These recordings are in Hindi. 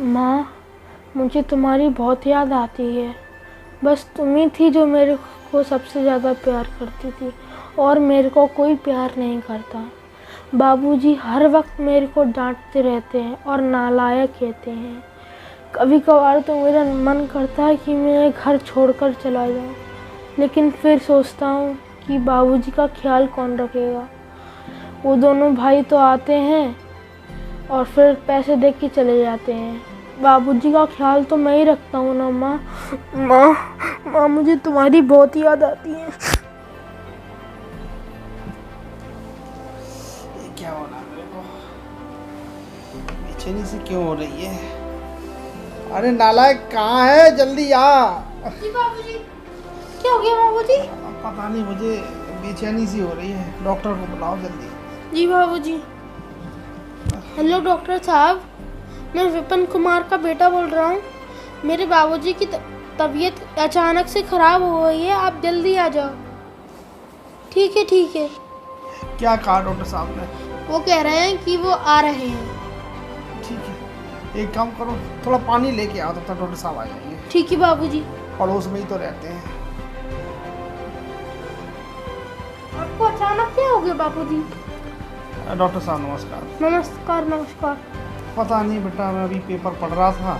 माँ, मुझे तुम्हारी बहुत याद आती है। बस तुम ही थी जो मेरे को सबसे ज़्यादा प्यार करती थी और मेरे को कोई प्यार नहीं करता। बाबूजी हर वक्त मेरे को डांटते रहते हैं और नालायक कहते हैं। कभी कभार तो मेरा मन करता है कि मैं घर छोड़कर चला जाऊं, लेकिन फिर सोचता हूँ कि बाबूजी का ख्याल कौन रखेगा। वो दोनों भाई तो आते हैं और फिर पैसे दे के चले जाते हैं। बाबूजी का ख्याल तो मैं ही रखता हूँ ना माँ। माँ, मुझे तुम्हारी बहुत याद आती है। ये क्या हो रहा है मेरे को? बेचैनी सी क्यों हो रही है? अरे नालायक कहाँ है? जल्दी आ। जी बाबूजी। क्या हो गया बाबूजी? पता नहीं, मुझे बेचैनी सी हो रही है। डॉक्टर को बुलाओ जल्दी। जी बाबूजी। हेलो डॉक्टर साहब, मैं विपिन कुमार का बेटा बोल रहा हूँ। मेरे बाबूजी की तबीयत अचानक से ख़राब हो गई है, आप जल्दी आ जाओ। ठीक है ठीक है। क्या कहा डॉक्टर साहब ने? वो कह रहे हैं कि वो आ रहे हैं। ठीक है, एक काम करो, थोड़ा पानी लेके आओ, तब तक डॉक्टर साहब आ जाएंगे। ठीक है बाबूजी। पड़ोस में ही तो रहते हैं। आपको अचानक क्या हो गया बाबूजी? डॉक्टर साहब नमस्कार। नमस्कार नमस्कार। पता नहीं बेटा, मैं अभी पेपर पढ़ रहा था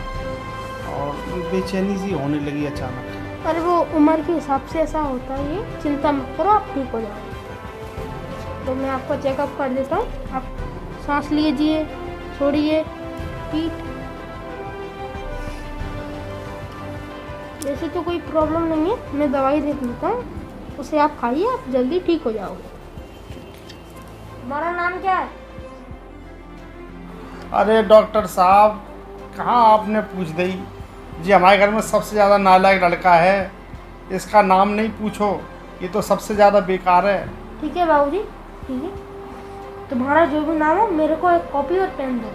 और बेचैनी सी होने लगी अचानक। अरे वो उम्र के हिसाब से ऐसा होता है, ये चिंता मत करो, आप ठीक हो जाओगे। तो मैं आपका चेकअप कर देता हूँ। आप सांस लीजिए, छोड़िए, पीठ। वैसे तो कोई प्रॉब्लम नहीं है, मैं दवाई दे देता हूँ, उसे आप खाइए, आप जल्दी ठीक हो जाओगे। तुम्हारा नाम क्या है? अरे डॉक्टर साहब, कहाँ आपने पूछ दी जी? हमारे घर में सबसे ज़्यादा नालायक लड़का है, इसका नाम नहीं पूछो, ये तो सबसे ज़्यादा बेकार है। ठीक है बाबूजी, ठीक है। तुम्हारा जो भी नाम हो, मेरे को एक कॉपी और पेन दो।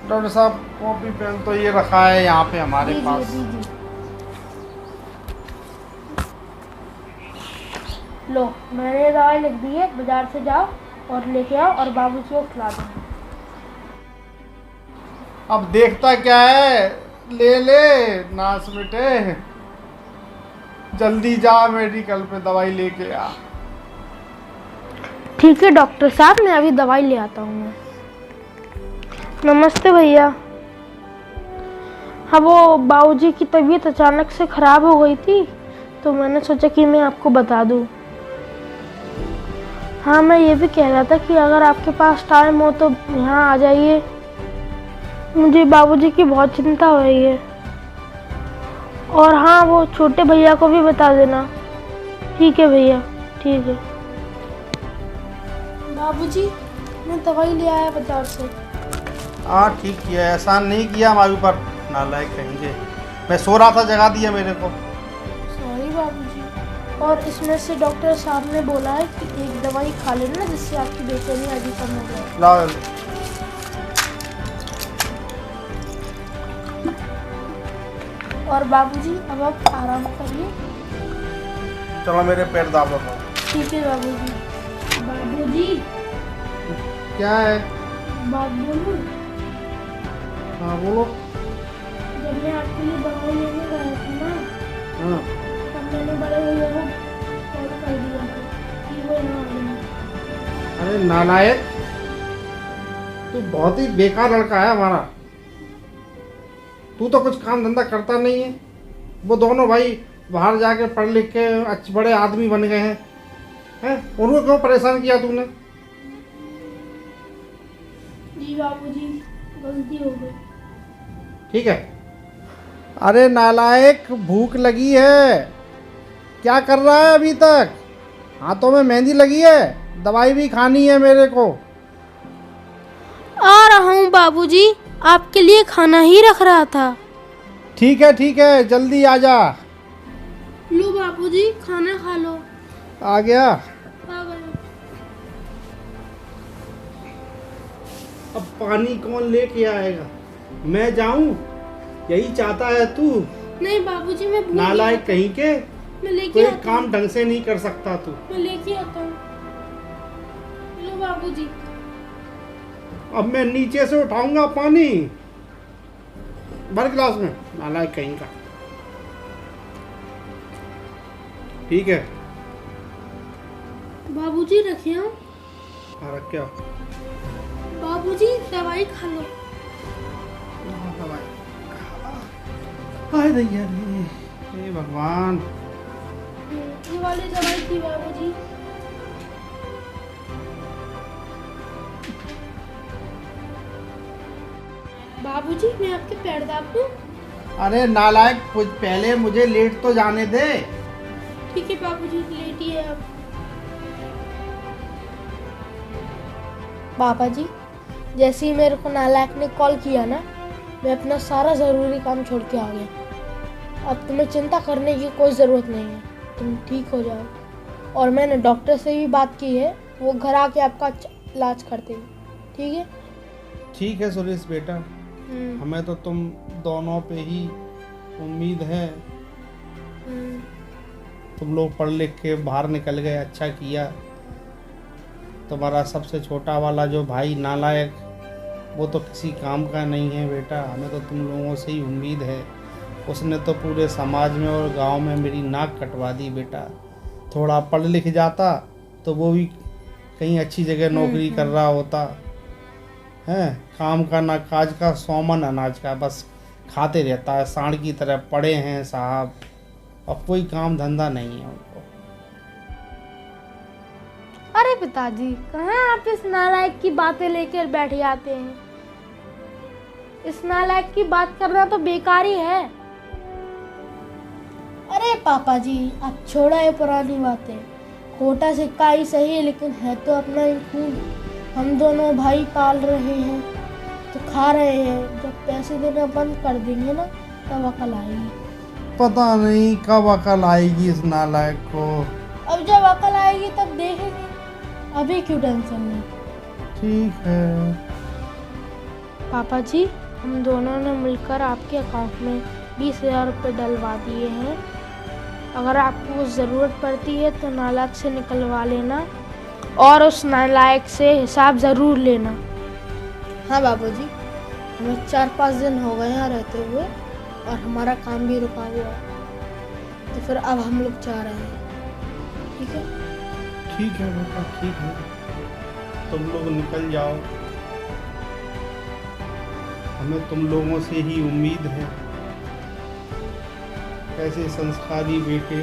डॉक्टर साहब, कॉपी पेन तो ये रखा है यहाँ पे हमारे पास। दीजिए। लो, मैंने दवाई लिख दी है, बाजार से जाओ और लेके आओ और बाबूजी को खिला दो। अब देखता क्या है, ले ले नास बेटे, जल्दी जा मेडिकल पे दवाई लेके आ। ठीक है डॉक्टर साहब, मैं अभी दवाई ले आता हूँ। नमस्ते भैया। हाँ, वो बाबूजी की तबीयत अचानक से ख़राब हो गई थी, तो मैंने सोचा कि मैं आपको बता दूँ। हाँ, मैं ये भी कह रहा था कि अगर आपके पास टाइम हो तो यहाँ आ जाइए, मुझे बाबूजी की बहुत चिंता हो रही है। और हाँ, वो छोटे भैया को भी बता देना। ठीक है भैया, ठीक है। बाबूजी, मैं दवाई ले आया बाजार से। हाँ ठीक किया, एहसान नहीं किया हमारे ऊपर, नालायक कहेंगे। मैं सो रहा था, जगा दिया मेरे को। सॉरी बाबूजी। और इसमें से डॉक्टर साहब ने बोला है कि एक दवाई खा लेना, जिससे आपकी बेचैनी आदि कम हो जाए। लाओ। और बाबूजी, अब आप आराम करिए। चलो मेरे पैर दाबो। ठीक है बाबूजी। बाबूजी, क्या है? बात बोलूं? हाँ बोलो। जब मैं आपके लिए दवाई लेने गया था ना, हाँ। तब मैंने बड़े भैया को कॉल कर दिया था कि वो यहाँ आ जाए। अरे नालायक, तू बहुत ही बेकार लड़का है हमारा। तू तो कुछ काम धंधा करता नहीं है। वो दोनों भाई बाहर जाके पढ़ लिख के अच्छे बड़े आदमी बन गए हैं, उनको क्यों परेशान किया तूने? जी बाबूजी, गलती हो गई। ठीक है। अरे नालायक, भूख लगी है, क्या कर रहा है अभी तक? हाथों में मेहंदी लगी है, दवाई भी खानी है मेरे को। आ रहा हूँ बाबूजी, आपके लिए खाना ही रख रहा था। ठीक है, जल्दी आ जा। लो बाबूजी, खाना खा लो। आ गया। आ गए। अब पानी कौन लेके आएगा? मैं जाऊं? यही चाहता है तू? नहीं बाबूजी, मैं भूल नालायक गया। कहीं के, मैं लेके कोई आता काम हूँ। ढंग से नहीं कर सकता तू। मैं लेके आता हूँ। लो बाबूजी। अब मैं नीचे से उठाऊंगा पानी। भर गिलास में, नालायक कहीं का। ठीक है बाबूजी रखिए। हाँ रख के आओ। बाबूजी दवाई खा लो। दवाई हाय दैया रे, हे भगवान। ये वाली दवाई थी बाबूजी। बाबूजी मैं आपके पैर दाब दूं? अरे नालायक, कुछ पहले मुझे लेट तो जाने दे। ठीक है बाबूजी, लेटिए आप। पापा जी, जैसे ही मेरे को नालायक ने कॉल किया ना, मैं अपना सारा ज़रूरी काम छोड़ के आ गया। अब तुम्हें चिंता करने की कोई ज़रूरत नहीं है, तुम ठीक हो जाओ। और मैंने डॉक्टर से भी बात की है, वो घर आके आपका इलाज करते हैं। ठीक है? ठीक है सुरेश बेटा, हमें तो तुम दोनों पे ही उम्मीद है। तुम लोग पढ़ लिख के बाहर निकल गए, अच्छा किया। तुम्हारा सबसे छोटा वाला जो भाई नालायक, वो तो किसी काम का नहीं है बेटा, हमें तो तुम लोगों से ही उम्मीद है। उसने तो पूरे समाज में और गांव में मेरी नाक कटवा दी बेटा। थोड़ा पढ़ लिख जाता तो वो भी कहीं अच्छी जगह नौकरी कर रहा होता है। काम का ना काज का, सौमन अनाज का, बस खाते रहता है, सांड की तरह पड़े हैं साहब। अब कोई काम धंधा नहीं है उनको। अरे पिताजी, कहाँ आप इस नालायक की बातें लेकर बैठ जाते हैं? इस नालायक की बात करना तो बेकार ही है। अरे पापा जी, आप छोड़ा है पुरानी बातें। खोटा सिक्का ही सही, लेकिन है तो अपना ही खून। हम दोनों भाई पाल रहे हैं तो खा रहे हैं। जब पैसे देना बंद कर देंगे ना, तब अकल आएगी। पता नहीं कब अकल आएगी इस नालायक को। अब जब अकल आएगी तब देखेंगे, अभी क्यों टेंशन नहीं। ठीक है पापा जी, हम दोनों ने मिलकर आपके अकाउंट में 20,000 रुपये डलवा दिए हैं। अगर आपको ज़रूरत पड़ती है तो नालायक से निकलवा लेना, और उस नालायक से हिसाब ज़रूर लेना। हाँ बाबूजी, हमें 4-5 दिन हो गए यहाँ रहते हुए, और हमारा काम भी रुका हुआ है, तो फिर अब हम लोग जा रहे हैं। ठीक है? ठीक है बेटा, ठीक है, तुम लोग निकल जाओ। हमें तुम लोगों से ही उम्मीद है। ऐसे संस्कारी बेटे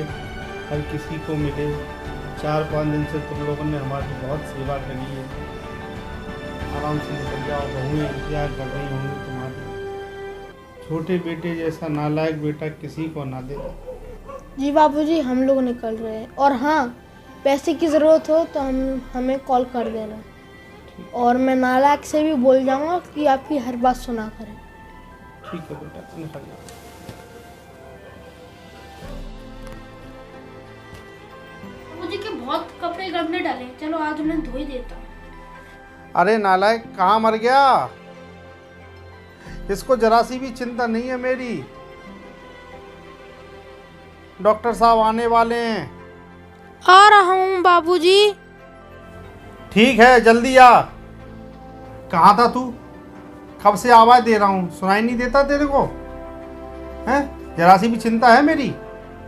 हर किसी को मिले। 4-5 दिन से तुम लोगों ने हमारी बहुत सेवा करी है। आराम से निकल जाओ, बहुएं इंतजार कर रही होंगी तुम्हारी। छोटे बेटे जैसा नालायक बेटा किसी को ना दे। जी बाबूजी, हम लोग निकल रहे हैं। और हाँ, पैसे की ज़रूरत हो तो हमें कॉल कर देना। और मैं नालायक से भी बोल जाऊंगा कि आपकी हर बात सुना करें। ठीक है बेटा, निकल जाओ। मुझे के बहुत कपड़े गंदे डाले, चलो आज उन्हें धो ही देता हूँ। अरे नालायक, कहाँ मर गया? इसको जरा सी भी चिंता नहीं है मेरी। डॉक्टर साहब आने वाले हैं। आ रहा हूँ बाबूजी। ठीक है, जल्दी आ। कहाँ था तू? कब से आवाज़ दे रहा हूँ, सुनाई नहीं देता तेरे को? हैं? जरा सी भी चिंता है मेरी?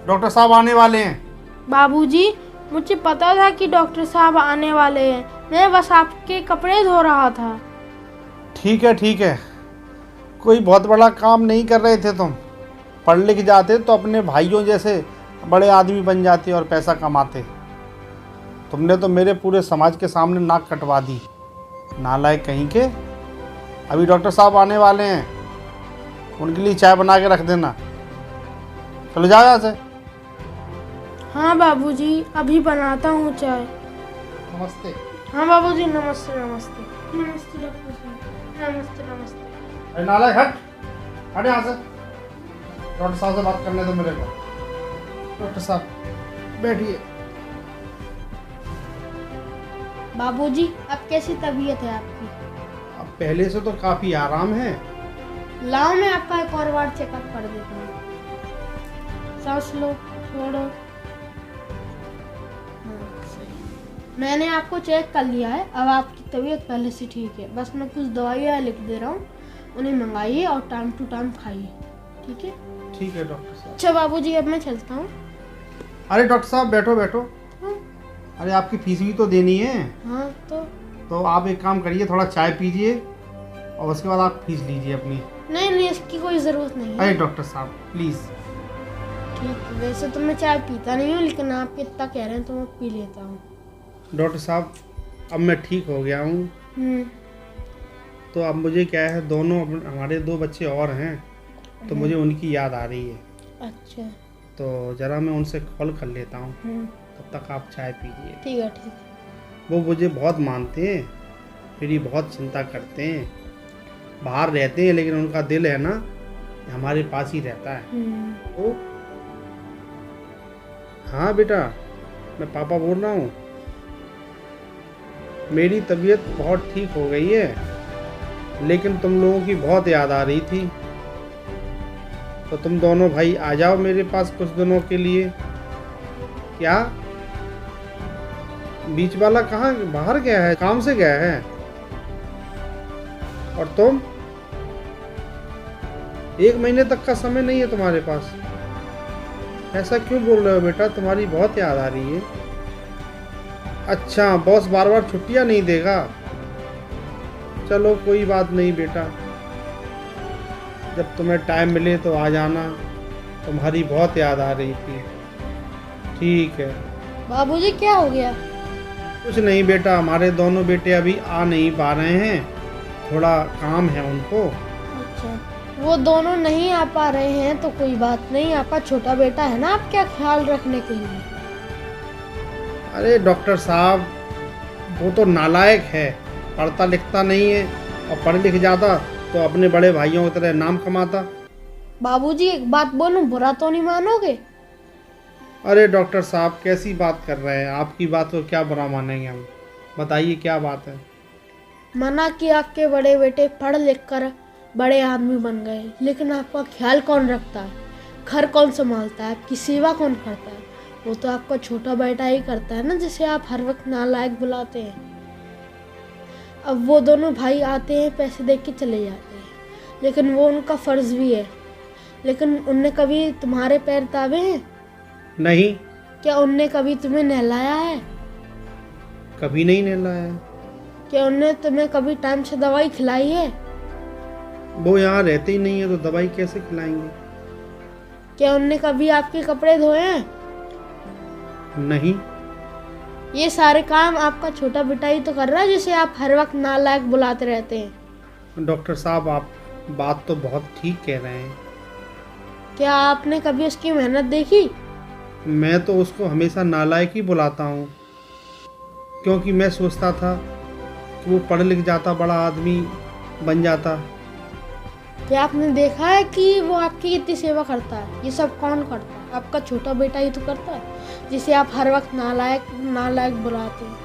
डॉक्टर साहब आने वाले हैं। बाबूजी, मुझे पता था कि डॉक्टर साहब आने वाले हैं, मैं बस आपके कपड़े धो रहा था। ठीक है ठीक है, कोई बहुत बड़ा काम नहीं कर रहे थे तुम। पढ़ लिख जाते तो अपने भाइयों जैसे बड़े आदमी बन जाते और पैसा कमाते। तुमने तो मेरे पूरे समाज के सामने नाक कटवा दी, नालायक कहीं के। अभी डॉक्टर साहब आने वाले हैं, उनके लिए चाय बना के रख देना। चलो जाओ यहाँ से। हाँ बाबूजी, अभी बनाता हूँ चाय। नमस्ते। हाँ बाबूजी, नमस्ते नमस्ते। नमस्ते डॉक्टर साहब, नमस्ते नमस्ते। अरे नालायक, हट हट यहाँ से। डॉक्टर साहब से बात करने दो मेरे को। डॉक्टर साहब बैठिए। बाबूजी, अब कैसी तबीयत है आपकी? अब पहले से तो काफ़ी आराम है। लाओ, मैं आपका एक और बार चेकअप कर देता हूँ। सांस लो, छोड़ो। मैंने आपको चेक कर लिया है, अब आपकी तबीयत पहले से ठीक है। बस मैं कुछ दवाइयाँ लिख दे रहा हूँ, उन्हें मंगाइए और टाइम टू टाइम खाइए, ठीक है? ठीक है डॉक्टर साहब। अच्छा बाबूजी, अब मैं चलता हूँ। अरे डॉक्टर साहब बैठो बैठो। हाँ। अरे आपकी फीस भी तो देनी है। हाँ तो आप एक काम करिए, थोड़ा चाय पीजिए और उसके बाद आप फीस लीजिए अपनी। नहीं, इसकी कोई ज़रूरत नहीं है। अरे डॉक्टर साहब प्लीज़। ठीक है, वैसे तो मैं चाय पीता नहीं हूँ, लेकिन आप इतना कह रहे हैं तो मैं पी लेता हूँ। डॉक्टर साहब अब मैं ठीक हो गया हूँ, तो अब मुझे क्या है, हमारे 2 बच्चे और हैं, तो मुझे उनकी याद आ रही है। अच्छा। तो ज़रा मैं उनसे कॉल कर लेता हूँ, तब तक आप चाय पीजिए। ठीक है। वो मुझे बहुत मानते हैं, मेरी बहुत चिंता करते हैं, बाहर रहते हैं लेकिन उनका दिल है ना हमारे पास ही रहता है। ओ हाँ बेटा, मैं पापा बोल रहा हूँ। मेरी तबीयत बहुत ठीक हो गई है, लेकिन तुम लोगों की बहुत याद आ रही थी, तो तुम दोनों भाई आ जाओ मेरे पास कुछ दिनों के लिए। क्या बीच वाला कहाँ बाहर गया है, काम से गया है? और तुम 1 महीने तक का समय नहीं है तुम्हारे पास? ऐसा क्यों बोल रहे हो बेटा, तुम्हारी बहुत याद आ रही है। अच्छा, बॉस बार बार छुट्टियां नहीं देगा? चलो कोई बात नहीं बेटा, जब तुम्हें टाइम मिले तो आ जाना, तुम्हारी बहुत याद आ रही थी। ठीक है। बाबूजी क्या हो गया? कुछ नहीं बेटा, हमारे दोनों बेटे अभी आ नहीं पा रहे हैं, थोड़ा काम है उनको। अच्छा, वो दोनों नहीं आ पा रहे हैं तो कोई बात नहीं, आपका छोटा बेटा है ना आपका ख्याल रखने के लिए। अरे डॉक्टर साहब, वो तो नालायक है, पढ़ता लिखता नहीं है, और पढ़ लिख जाता तो अपने बड़े भाइयों की तरह नाम कमाता। बाबूजी एक बात बोलूं, बुरा तो नहीं मानोगे? अरे डॉक्टर साहब कैसी बात कर रहे हैं, आपकी बात को क्या बुरा मानेंगे हम? बताइए क्या बात है। मना कि आपके बड़े बेटे पढ़ लिख कर बड़े आदमी बन गए, लेकिन आपका ख्याल कौन रखता है, घर कौन संभालता है, आपकी सेवा कौन करता है? वो तो आपका छोटा बेटा ही करता है ना, जिसे आप हर वक्त नालायक बुलाते हैं। अब वो दोनों भाई आते हैं, पैसे दे के चले जाते हैं, लेकिन वो उनका फर्ज भी है। लेकिन उनने कभी तुम्हारे पैर दाबे हैं? नहीं। क्या उनने कभी तुम्हें नहलाया है? कभी नहीं नहलाया। क्या उनने तुम्हें कभी टाइम से दवाई खिलाई है? वो यहाँ रहते ही नहीं है तो दवाई कैसे खिलाएंगे? क्या उनने कभी आपके कपड़े धोए हैं? नहीं। ये सारे काम आपका छोटा बेटा ही तो कर रहा है, जिसे आप हर वक्त नालायक बुलाते रहते हैं। डॉक्टर साहब आप बात तो बहुत ठीक कह रहे हैं। क्या आपने कभी उसकी मेहनत देखी? मैं तो उसको हमेशा नालायक ही बुलाता हूँ, क्योंकि मैं सोचता था कि वो पढ़ लिख जाता, बड़ा आदमी बन जाता। क्या आपने देखा है कि वो आपकी कितनी सेवा करता है? ये सब कौन करता है? आपका छोटा बेटा ही तो करता है, जिसे आप हर वक्त नालायक बुलाते हैं।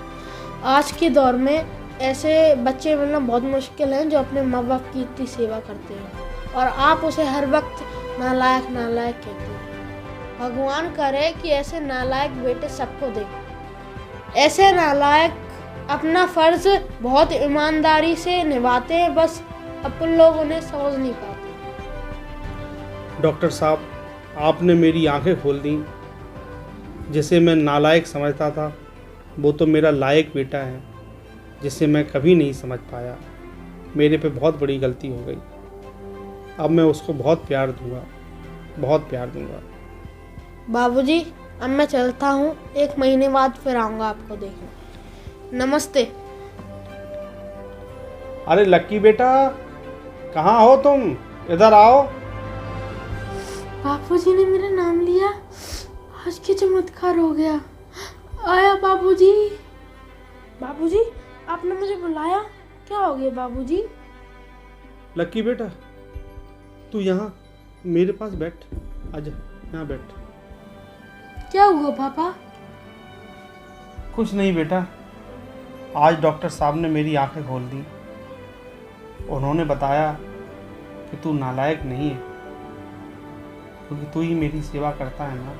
आज के दौर में ऐसे बच्चे मिलना बहुत मुश्किल है जो अपने माँ बाप की इतनी सेवा करते हैं, और आप उसे हर वक्त नालायक कहते हैं। भगवान करे कि ऐसे नालायक बेटे सबको दे। ऐसे नालायक अपना फर्ज बहुत ईमानदारी से निभाते हैं, बस अपन लोग उन्हें समझ नहीं पाते। डॉक्टर साहब आपने मेरी आंखें खोल दी। जिसे मैं नालायक समझता था वो तो मेरा लायक बेटा है, जिसे मैं कभी नहीं समझ पाया। मेरे पे बहुत बड़ी गलती हो गई। अब मैं उसको बहुत प्यार दूंगा, बहुत प्यार दूंगा। बाबूजी अब मैं चलता हूँ, 1 महीने बाद फिर आऊँगा आपको देखने। नमस्ते। अरे लक्की बेटा, कहाँ हो तुम? इधर आओ। बाबूजी ने मेरा नाम लिया, आज के चमत्कार हो गया। आया बाबूजी। बाबूजी आपने मुझे बुलाया, क्या हो गया बाबूजी? लक्की बेटा तू यहाँ मेरे पास बैठ, आजा यहाँ बैठ। क्या हुआ पापा? कुछ नहीं बेटा, आज डॉक्टर साहब ने मेरी आंखें खोल दी। उन्होंने बताया कि तू नालायक नहीं है, क्योंकि तू ही मेरी सेवा करता है ना।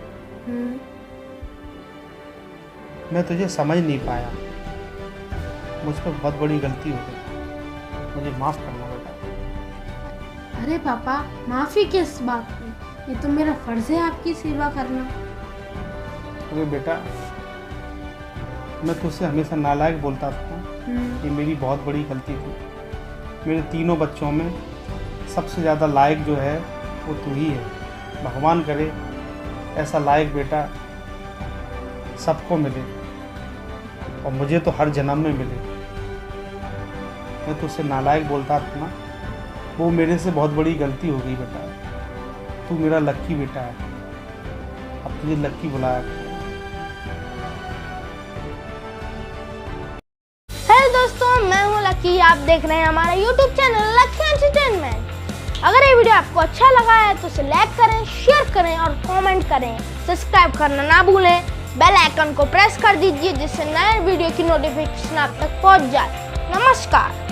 मैं तुझे समझ नहीं पाया, मुझ पर बहुत बड़ी गलती हो गई, मुझे माफ़ करना बेटा। अरे पापा, माफ़ी किस बात की? ये तो मेरा फ़र्ज़ है आपकी सेवा करना। अरे बेटा, मैं तुझसे हमेशा नालायक बोलता था, ये मेरी बहुत बड़ी गलती थी। मेरे तीनों बच्चों में सबसे ज़्यादा लायक जो है वो तू ही है। भगवान करे ऐसा लायक बेटा सबको मिले और मुझे तो हर जन्म में मिले। मैं तुझसे नालायक बोलता था ना, वो मेरे से बहुत बड़ी गलती हो गई बेटा। तू मेरा लक्की बेटा है, अब तुझे लक्की बुलाया। हेलो दोस्तों, मैं हूं लक्की। आप देख रहे हैं हमारा YouTube चैनल लक्की एंटरटेनमेंट। अगर ये वीडियो आपको अच्छा लगा है तो इसे लाइक करें, शेयर करें और कमेंट करें। सब्सक्राइब करना ना भूलें। बेल आइकन को प्रेस कर दीजिए जिससे नए वीडियो की नोटिफिकेशन आप तक पहुंच जाए। नमस्कार।